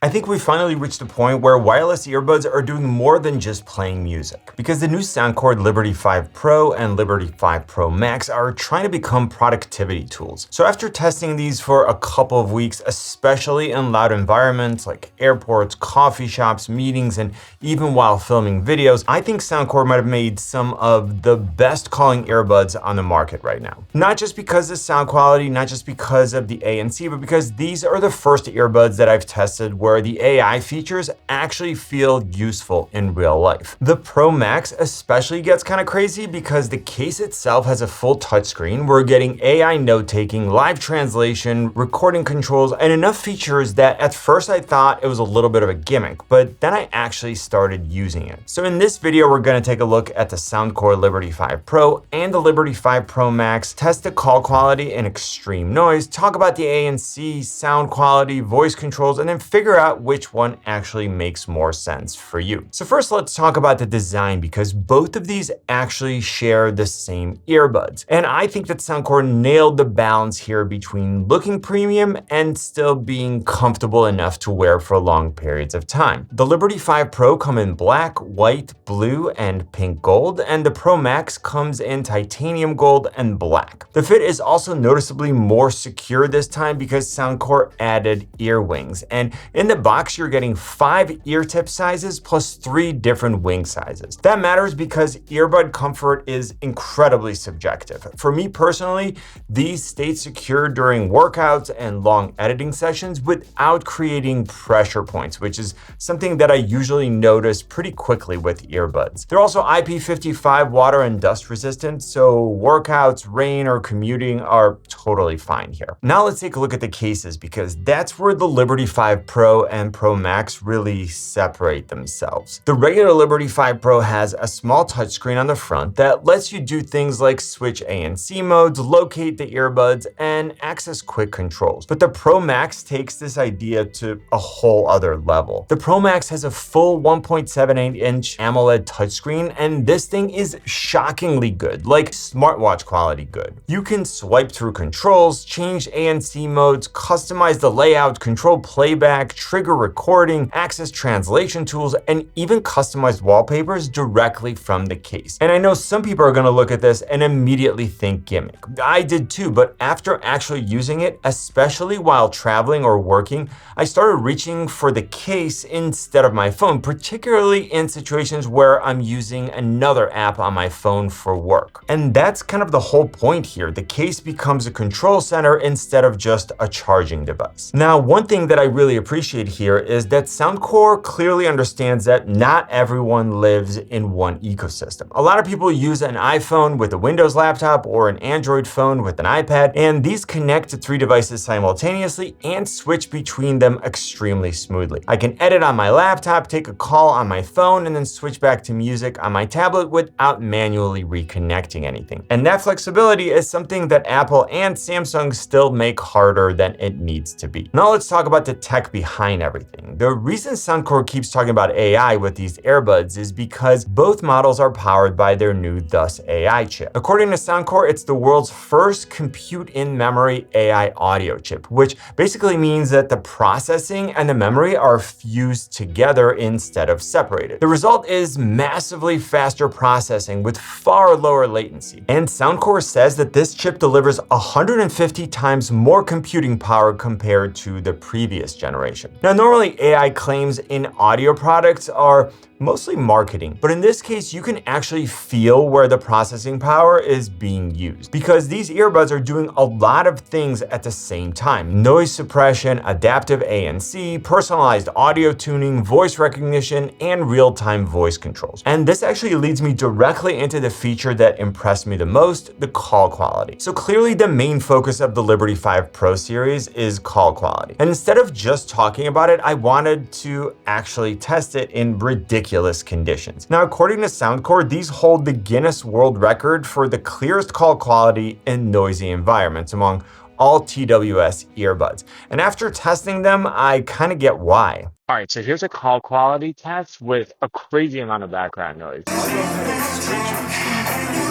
I think we finally reached a point where wireless earbuds are doing more than just playing music, because the new soundcore Liberty 5 Pro and Liberty 5 Pro Max are trying to become productivity tools. So after testing these for a couple of weeks, especially in loud environments like airports, coffee shops, meetings, and even while filming videos, I think soundcore might have made some of the best calling earbuds on the market right now. Not just because of sound quality, not just because of the ANC, but because these are the first earbuds that I've tested where the AI features actually feel useful in real life. The Pro Max especially gets kind of crazy because the case itself has a full touchscreen. We're getting AI note-taking, live translation, recording controls, and enough features that at first I thought it was a little bit of a gimmick, but then I actually started using it. So in this video, we're going to take a look at the soundcore Liberty 5 Pro and the Liberty 5 Pro Max, test the call quality and extreme noise, talk about the ANC, sound quality, voice controls, and then figure out which one actually makes more sense for you. So first, let's talk about the design, because both of these actually share the same earbuds. And I think that soundcore nailed the balance here between looking premium and still being comfortable enough to wear for long periods of time. The Liberty 5 Pro come in black, white, blue, and pink gold, and the Pro Max comes in titanium gold and black. The fit is also noticeably more secure this time because soundcore added ear wings, and in the box you're getting 5 ear tip sizes plus 3 different wing sizes. That matters because earbud comfort is incredibly subjective. For me personally, these stayed secure during workouts and long editing sessions without creating pressure points, which is something that I usually notice pretty quickly with earbuds. They're also IP55 water and dust resistant, so workouts, rain, or commuting are totally fine here. Now let's take a look at the cases, because that's where the Liberty 5 Pro and Pro Max really separate themselves. The regular Liberty 5 Pro has a small touchscreen on the front that lets you do things like switch ANC modes, locate the earbuds, and access quick controls. But the Pro Max takes this idea to a whole other level. The Pro Max has a full 1.78-inch AMOLED touchscreen, and this thing is shockingly good, like smartwatch quality good. You can swipe through controls, change ANC modes, customize the layout, control playback, trigger recording, access translation tools, and even customized wallpapers directly from the case. And I know some people are going to look at this and immediately think gimmick. I did too, but after actually using it, especially while traveling or working, I started reaching for the case instead of my phone, particularly in situations where I'm using another app on my phone for work. And that's kind of the whole point here. The case becomes a control center instead of just a charging device. Now, one thing that I really appreciate here is that soundcore clearly understands that not everyone lives in one ecosystem. A lot of people use an iPhone with a Windows laptop or an Android phone with an iPad, and these connect to 3 devices simultaneously and switch between them extremely smoothly. I can edit on my laptop, take a call on my phone, and then switch back to music on my tablet without manually reconnecting anything. And that flexibility is something that Apple and Samsung still make harder than it needs to be. Now let's talk about the tech behind everything. The reason soundcore keeps talking about AI with these earbuds is because both models are powered by their new Thus AI chip. According to soundcore, it's the world's first compute-in-memory AI audio chip, which basically means that the processing and the memory are fused together instead of separated. The result is massively faster processing with far lower latency. And soundcore says that this chip delivers 150 times more computing power compared to the previous generation. Now, normally AI claims in audio products are mostly marketing, but in this case, you can actually feel where the processing power is being used, because these earbuds are doing a lot of things at the same time: noise suppression, adaptive ANC, personalized audio tuning, voice recognition, and real-time voice controls. And this actually leads me directly into the feature that impressed me the most: the call quality. So clearly the main focus of the Liberty 5 Pro series is call quality. And instead of just talking about it, I wanted to actually test it in ridiculous conditions. Now, according to soundcore, these hold the Guinness World Record for the clearest call quality in noisy environments among all TWS earbuds. And after testing them, I kind of get why. All right, so here's a call quality test with a crazy amount of background noise. I'll go ahead and switch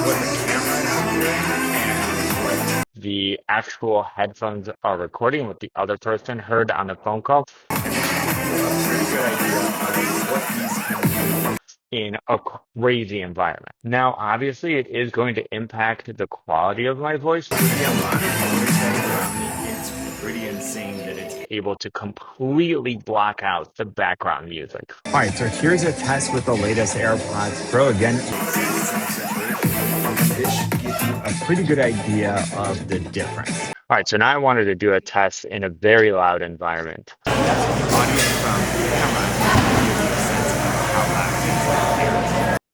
with the camera here. The actual headphones are recording what the other person heard on the phone call. in a crazy environment. Now, obviously, it is going to impact the quality of my voice. The amount of noise that is around me, it's pretty insane that it's able to completely block out the background music. All right, so here's a test with the latest AirPods Pro. Again, this should give you a pretty good idea of the difference. All right, so now I wanted to do a test in a very loud environment.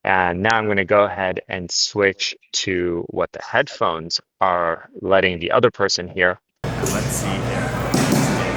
And now I'm going to go ahead and switch to what the headphones are letting the other person hear. Let's see if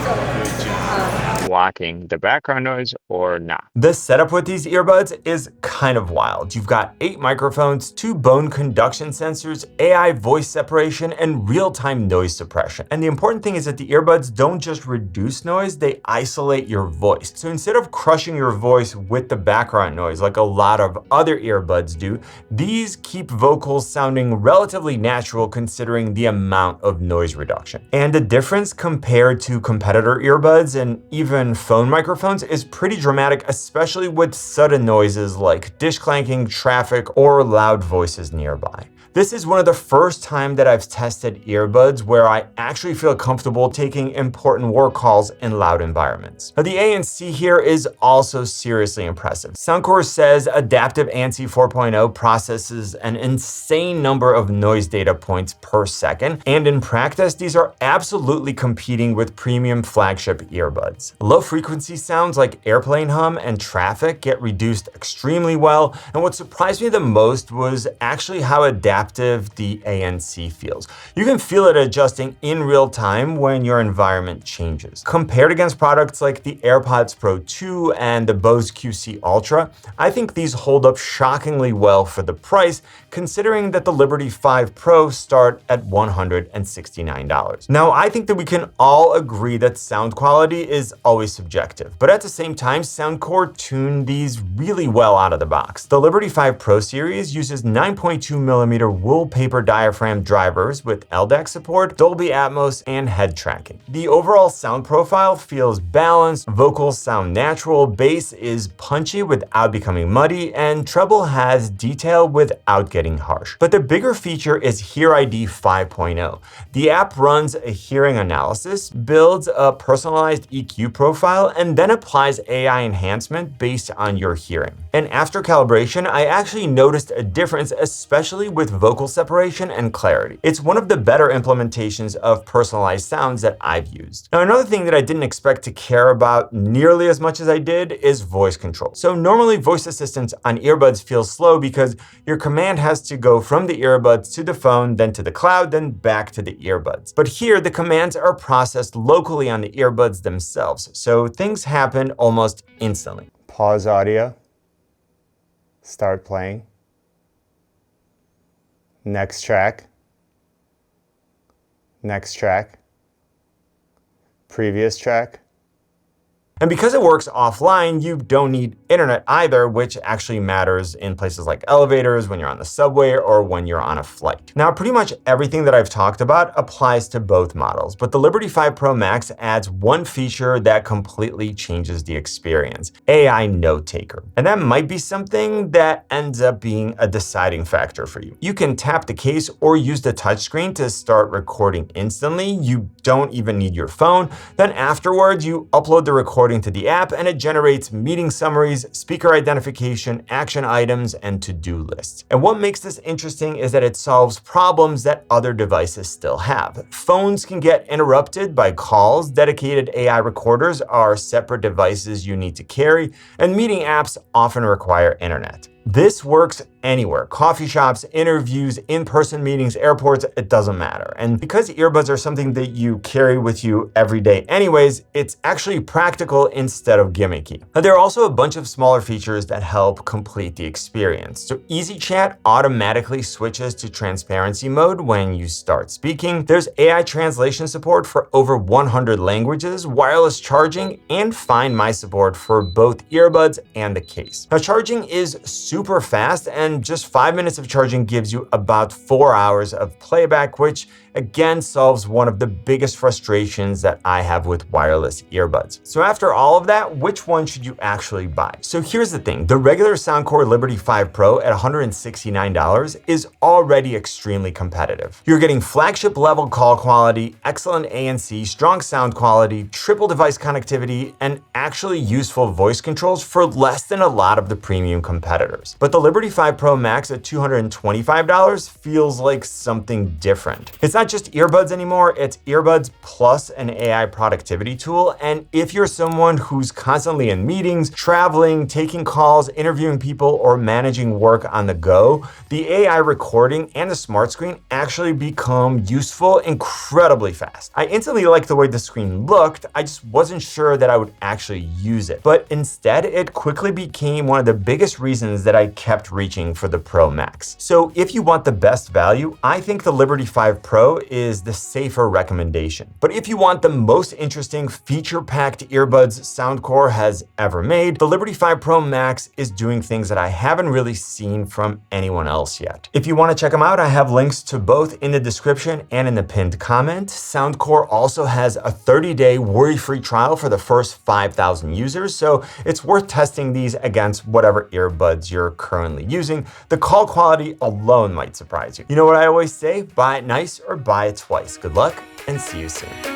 good job blocking the background noise or not. The setup with these earbuds is kind of wild. You've got 8 microphones, 2 bone conduction sensors, AI voice separation, and real-time noise suppression. And the important thing is that the earbuds don't just reduce noise, they isolate your voice. So instead of crushing your voice with the background noise like a lot of other earbuds do, these keep vocals sounding relatively natural considering the amount of noise reduction. And the difference compared to competitor earbuds and even phone microphones is pretty dramatic, especially with sudden noises like dish clanking, traffic, or loud voices nearby. This is one of the first time that I've tested earbuds where I actually feel comfortable taking important work calls in loud environments. Now, the ANC here is also seriously impressive. Soundcore says adaptive ANC 4.0 processes an insane number of noise data points per second, and in practice, these are absolutely competing with premium flagship earbuds. Low frequency sounds like airplane hum and traffic get reduced extremely well, and what surprised me the most was actually how adaptive the ANC feels. You can feel it adjusting in real time when your environment changes. Compared against products like the AirPods Pro 2 and the Bose QC Ultra, I think these hold up shockingly well for the price, considering that the Liberty 5 Pro start at $169. Now, I think that we can all agree that sound quality is always subjective, but at the same time, Soundcore tuned these really well out of the box. The Liberty 5 Pro series uses 9.2mm wool paper diaphragm drivers with LDAC support, Dolby Atmos, and head tracking. The overall sound profile feels balanced, vocals sound natural, bass is punchy without becoming muddy, and treble has detail without getting harsh. But the bigger feature is HearID 5.0. The app runs a hearing analysis, builds a personalized EQ profile, and then applies AI enhancement based on your hearing. And after calibration, I actually noticed a difference, especially with vocal separation and clarity. It's one of the better implementations of personalized sounds that I've used. Now, another thing that I didn't expect to care about nearly as much as I did is voice control. So normally voice assistants on earbuds feel slow because your command has to go from the earbuds to the phone, then to the cloud, then back to the earbuds. But here, the commands are processed locally on the earbuds themselves, so things happen almost instantly. Pause audio. Start playing. Next track. Next track. Previous track. And because it works offline, you don't need internet either, which actually matters in places like elevators, when you're on the subway, or when you're on a flight. Now, pretty much everything that I've talked about applies to both models, but the Liberty 5 Pro Max adds one feature that completely changes the experience: AI note taker. And that might be something that ends up being a deciding factor for you. You can tap the case or use the touchscreen to start recording instantly. You don't even need your phone. Then afterwards, you upload the recording to the app and it generates meeting summaries, speaker identification, action items, and to-do lists. And what makes this interesting is that it solves problems that other devices still have. Phones can get interrupted by calls, dedicated AI recorders are separate devices you need to carry, and meeting apps often require internet. This works anywhere: coffee shops, interviews, in-person meetings, airports, it doesn't matter. And because earbuds are something that you carry with you every day anyways, it's actually practical instead of gimmicky. Now, there are also a bunch of smaller features that help complete the experience. So Easy Chat automatically switches to transparency mode when you start speaking. There's AI translation support for over 100 languages, wireless charging, and Find My support for both earbuds and the case. Now, charging is super fast, and just 5 minutes of charging gives you about 4 hours of playback, which again solves one of the biggest frustrations that I have with wireless earbuds. So after all of that, which one should you actually buy? So here's the thing, the regular Soundcore Liberty 5 Pro at $169 is already extremely competitive. You're getting flagship level call quality, excellent ANC, strong sound quality, triple device connectivity, and actually useful voice controls for less than a lot of the premium competitors. But the Liberty 5 Pro Max at $225 feels like something different. It's not just earbuds anymore, it's earbuds plus an AI productivity tool. And if you're someone who's constantly in meetings, traveling, taking calls, interviewing people, or managing work on the go, the AI recording and the smart screen actually become useful incredibly fast. I instantly liked the way the screen looked, I just wasn't sure that I would actually use it. But instead, it quickly became one of the biggest reasons that I kept reaching for the Pro Max. So if you want the best value, I think the Liberty 5 Pro is the safer recommendation. But if you want the most interesting feature-packed earbuds Soundcore has ever made, the Liberty 5 Pro Max is doing things that I haven't really seen from anyone else yet. If you want to check them out, I have links to both in the description and in the pinned comment. Soundcore also has a 30-day worry-free trial for the first 5,000 users, so it's worth testing these against whatever earbuds you're currently using. The call quality alone might surprise you. You know what I always say? Buy it nice or buy it twice. Good luck and see you soon.